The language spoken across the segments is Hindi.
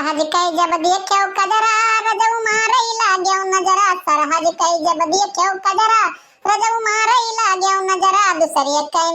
सरहज कई जब देख्यो कजरा रजऊ मारई लाग्यो नजरा सरहज कई जब देख्यो कजरा रजऊ मारई लाग्यो नजरा दूसरिया कई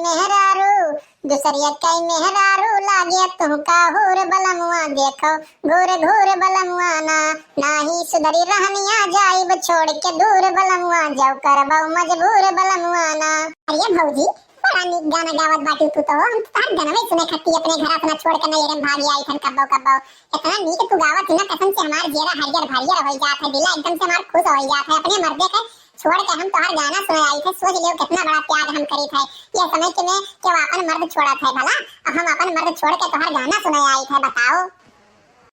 मेहरारू लागे तुहका होर बलमुआ देखो घूर घूर बलमुआ ना नाही सुधरी रहनिया जाइब छोड़ के दूर बलमुआ जाओ करबो मजबूर बलमुआ ना। अरे भौजी बड़ा नीक गाना गावत बाटी तू तो हम तार गाना में सुने खत्ती अपने घर अपना छोड़ के नैरन भागी आई थन कब्बो कब्बो इतना नीक तू गावत ना कसम से हमार जेरा हरियर भरियर हो जात है दिला एकदम से हमार खुश हो जात है अपने मर्दे के छोड़ के हम तोहर गाना सुने आई थे सोच लियो कितना बड़ा त्याग हम करी थे ये समय के में कि अपन मर्द छोड़ा थे भला अब हम अपन मर्द छोड़ के तोहर गाना सुने आई थे बताओ।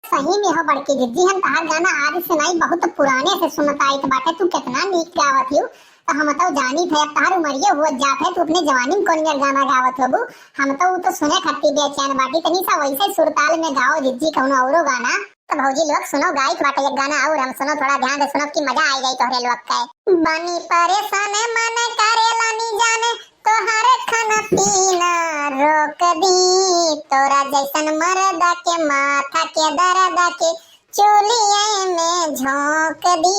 सही में हो बड़की दीदी हम तोहर गाना आज सुनाई बहुत पुराने से सुनत आई थे बाटे तू कितना नीक गावत हियो तो हम तो जानी थे अब तोहर उमरिए हो जात है तू अपने जवानी में कौन गाना गावत होबू हम तो सुने खत्ती बेचैन बाटी तनी सा वैसे सुरताल में गाओ दीदी कौनो औरो गाना तो भौजी लोग सुनो गाइस बाटे एक गाना और हम सुनो थोड़ा ध्यान से सुनो कि मजा आ गई तोहरे लोग के बानी परेशान मन करेला नी जाने तोहर खाना पीना रोक दी तोरा जैसन मर्दा के माथा के दर्द के चोलिए में झोंक दी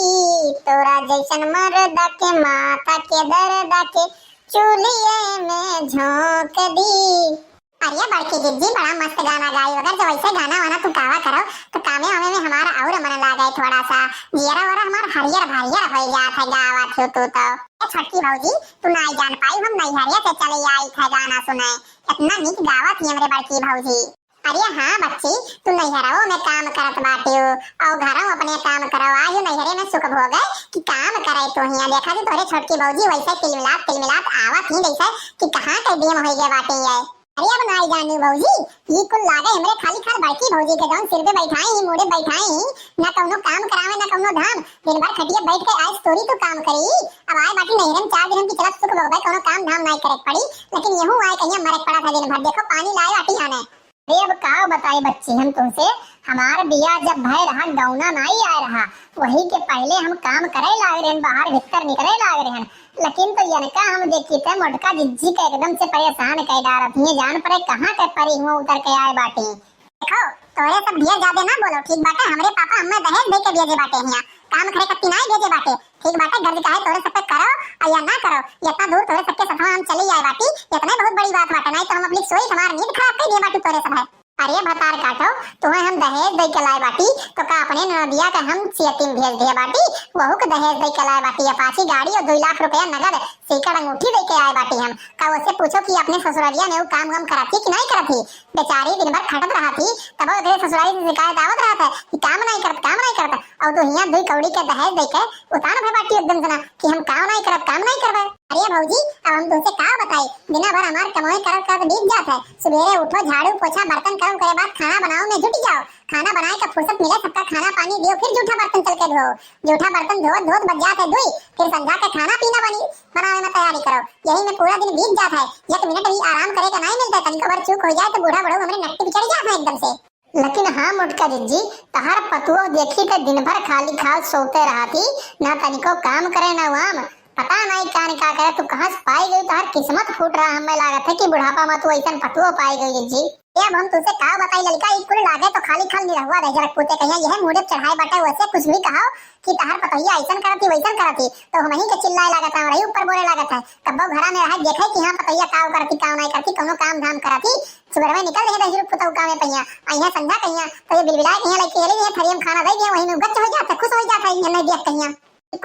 तोरा जैसन मर्दा के माथा के दर्द के चोलिए में झोंक दी। अरे बड़की दीदी बड़ा मस्त गाना गाई अगर जब ऐसे गाना वाना तुम गावा करो तो कामे हमें में हमारा और मन लागे थोड़ा सा जीरा वाला हमारा हरियर भरियर हो जात है गावा थो तो छोटकी भौजी तू नहीं जान पाई हम नहीं हरिया से चले आई थे गाना सुने इतना नीक गावा थी हमरे बड़की भौजी। अरे हाँ बच्ची तू नैहरों में काम करत बाटियो और घरों अपने काम करो आयु नैहरे में सुख भोगे कि काम करे तो हिया देखा जी तोरे छोटकी भौजी वैसे तिलमिलात आवत ही जैसे कि कहां के डेम हो गए बाटे है। अरे अब नहीं जानी भौजी ये कुल लागे हमरे खाली खाल बड़की भौजी के जौन सिर पे बैठाई ही मोड़े बैठाई ना कौनो काम करावे ना कौनो धाम दिन भर खटिया बैठ के आज स्टोरी तो काम करी अब आए बाकी नैरन 4 दिन की तरफ सुख भोगे कौनो काम धाम नहीं करे पड़ी लेकिन यहू आए कहीं मरक पड़ा था दिन भर देखो पानी लाए अटी आने। अरे अब का बताई बच्ची हम तुमसे हमार बिया जब भय रहा डौना नहीं आ रहा वही के पहले हम काम करे लागे रहन बाहर भीतर निकले लागे रहन लेकिन तो यनका हम देखी थे मोटका जिज्जी के एकदम से परेशान कर डालत ये जान पड़े कहां के परी हुआ उतर के आए बाटे देखो तोरे सब बिया ज्यादा ना बोलो ठीक बाटे हमरे पापा हमें दहेज दे के भेजे बाटे हिया काम करे कत्ती नहीं भेजे बाटे ठीक बाटे घर का है तोरे सब पे करो या ना करो इतना दूर तोरे सबके साथ हम चले आए बाटी इतना बहुत बड़ी बात बाटे नहीं तो हम अपनी सोई हमार नींद खराब कर दिए बाटी तोरे सब है। अरे भतार काटो तुम्हें हम दहेज दे के लाए बाटी तो का अपने नदिया का हम सियतिन भेज दिए बाटी वहू के दहेज दे के लाए बाटी अपाची गाड़ी और 2 लाख रुपया नगद सीकड़ अंगूठी दे के आए बाटी हम का उससे पूछो कि अपने ससुरालिया में वो काम कराती कि नहीं करती बेचारी दिन भर खटत रहा थी तब वो ससुराली से शिकायत आवत रहा था कि काम नहीं करता और तो हिया 2 कौड़ी के दहेज दे के उतार भे बाटी एकदम से ना कि हम काम नहीं करबे। अरे भौजी अब हम तुमसे का बताई बिना भर हमार कमाई करत बीत जात है सवेरे उठो झाड़ू पोछा बर्तन करो करे बाद खाना बनाओ में जुट जाओ खाना बनाए का फुर्सत मिले सबका खाना पानी दियो फिर जूठा बर्तन चल के धो जूठा बर्तन धोत बच जात है दुई फिर संध्या के खाना पीना बनावे में तैयारी करो यही में पूरा दिन बीत जात है 1 मिनट भी आराम करे का नहीं मिलता तनिक बार चूक हो जाए तो बूढ़ा बड़ो हमरे नट्टी बिचड़ जात है एकदम से। लेकिन हाँ मोटका जिज्जी तहार पतुओ देखी तो दिन भर खाली खाल सोते रहती ना तनिको काम करे ना वाम पता नहीं क्या करे तू कहां से पाई गई तहार किस्मत फूट रहा हमें लागत है कि बुढ़ापा में तू ऐसा पतुओ पाई गई जिज्जी। अब हम तुझसे का बताई लड़का एक कुल लागे तो खाली खाल निरहुआ रह जरा पोते कहिया यह मुड़े चढ़ाई बाटे वैसे कुछ भी कहो कि तहार पतैया ऐसा करती वैसा करती तो हम ही के चिल्लाए लागत है रही ऊपर बोले लागत है कब्बो घरा में रह देखे कि हां पतैया काव करती काव नहीं करती कोनो काम धाम करती सुबह में निकल रहे दही पुतौ का में पहिया अइया संध्या कहिया तो ये बिलबिलाए कहिया लइके हेले ये थरियम खाना दे दिया वही में गच्च हो जाता खुश हो जाता है नहीं देख कहिया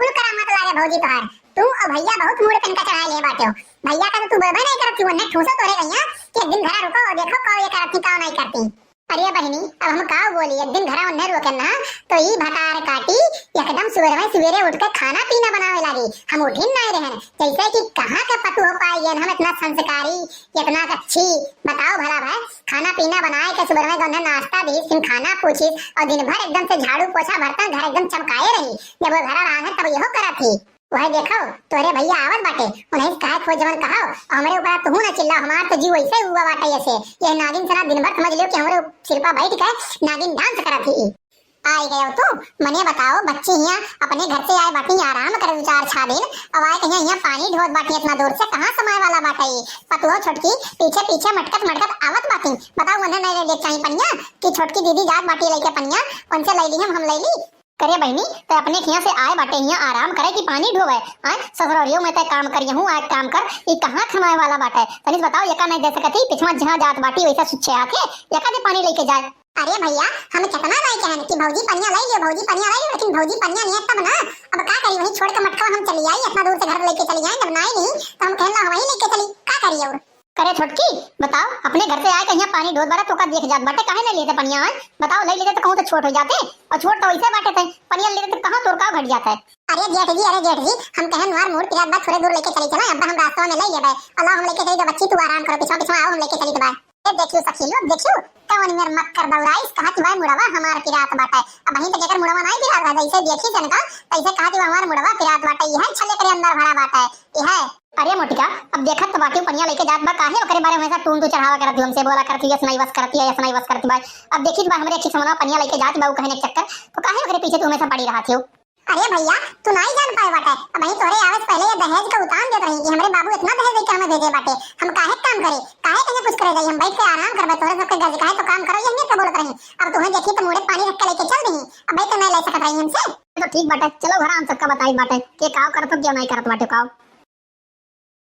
कुल करामत लागे भौजी तोहार तू और भैया बहुत मूड पे इनका चढ़ा ले बाटे हो भैया का तो तू बराबर नहीं करती वो ने ठूसो तोरे कहिया कि एक दिन घरा रुको और देखो कौ ये करती कौ नहीं करती। अरे बहनी अब हम का बोली एक दिन घरा उन्ने रोके ना तो ई भटार काटी एकदम सवेरे उठ के खाना पीना बनावे लगी हम उठिन नहीं रहन जैसे कि कहां के पतु हो पाई हम इतना संस्कारी इतना अच्छी बताओ भला भाई खाना पीना बनाए के सुबह में गंधा नाश्ता दी फिर खाना पूछी और दिन भर एकदम से झाड़ू पोछा बर्तन घर एकदम चमकाए रही जब वो घर आ तब यहो करा थी वह देखो तोरे भैया आवत बाटे उन्हें कहे खोज जवन कहो हमरे ऊपर तू ना चिल्ला हमार तो जीव ऐसे हुआ बाटे ऐसे ये नागिन सना दिन भर समझ लियो कि हमरे सिर पर बैठ के नागिन डांस करत थी। आई गयो तू मने बताओ बच्चे यहाँ अपने घर से आए बाटी आराम करे विचार छा दिन अब आए कहीं यहाँ पानी ढोत बाटी इतना दूर से कहाँ समाए वाला बाटा ये पतुओ छोटकी पीछे पीछे मटकत मटकत आवत बाटी बताओ उन्हें नहीं ले चाहिए पनिया कि छोटकी दीदी जात बाटी लेके पनिया उनसे ले ली हम ले ली करे बहनी ते अपने खिया से आए बाटे यहाँ आराम करे कि पानी ढोवे आए ससुरालियों में ते काम करिए हूँ आज काम कर ये कहाँ खमाए वाला बाटा है तनिक बताओ यका नहीं दे सकती पिछवा जहाँ जात बाटी वैसा सुच्छे आके यका दे पानी लेके जाए अरे भैया हमें कितना नहीं कहन कि भौजी पनिया ले लियो भौजी पनिया ले लियो लेकिन भौजी पनिया नहीं है तब ना अब का करी वहीं छोड़ के मटका हम चली आई इतना दूर से घर लेके चली जाए जब नहीं तो हम कहना वहीं लेके चली का करिए और करे छोटकी बताओ अपने घर से आए कहीं पानी ढोत बारा तो का देख जात बाटे काहे नहीं लेते पनिया आए बताओ ले लेते तो कहूं तो छोट हो जाते और छोट तो वैसे बाटे थे पनिया लेते तो कहां तोर का घट जाता है अरे जेठ जी हम कहन मार मोड़ पिरात बात थोड़े दूर लेके चली चला अब हम रास्ता में ले लेबे अल्लाह हम लेके चली तो बच्ची तू आराम करो पिछवा पिछवा आओ हम लेके चली तो ए देखियो सखी लोग देखियो कौन मेर मक्कर दौड़ाई कहत भाई मुड़वा हमार पिरात बाटे अब वहीं पे जेकर मुड़वा नहीं पिरात है जैसे देखी जनका तैसे कहत हमार मुड़वा पिरात बाटे ये है छले करे अंदर भरा बाटे ये है अरे मोटिका अब देखत तो बाटी पनिया लेके जात बा काहे ओकरे बारे में ऐसा टून तो चढ़ावा करत हमसे बोला करती है सुनाई बस करती है सुनाई बस करती भाई अब देखी बा हमरे अच्छी समना पनिया लेके जात बा कहने चक्कर तो काहे ओकरे पीछे तू हमेशा पड़ी रहा थी अरे भैया तू नहीं जान पाए बाटे अब वहीं तोरे आवे पहले ये दहेज का उतान देत रही कि हमरे बाबू इतना दहेज देके हमें भेजे बाटे हम काहे काम करे काहे कहीं कुछ करे जाई हम बैठ के आराम करबे तोरे सबके गज काहे तो काम करो ये बोलत रही अब तुम्हें देखी तो मुड़े पानी रख के लेके चल रही अब भाई तो नहीं ले सकत रही हमसे तो ठीक बाटे चलो घर हम सबका बताई बाटे के काव करत क्यों नहीं करत बाटे काव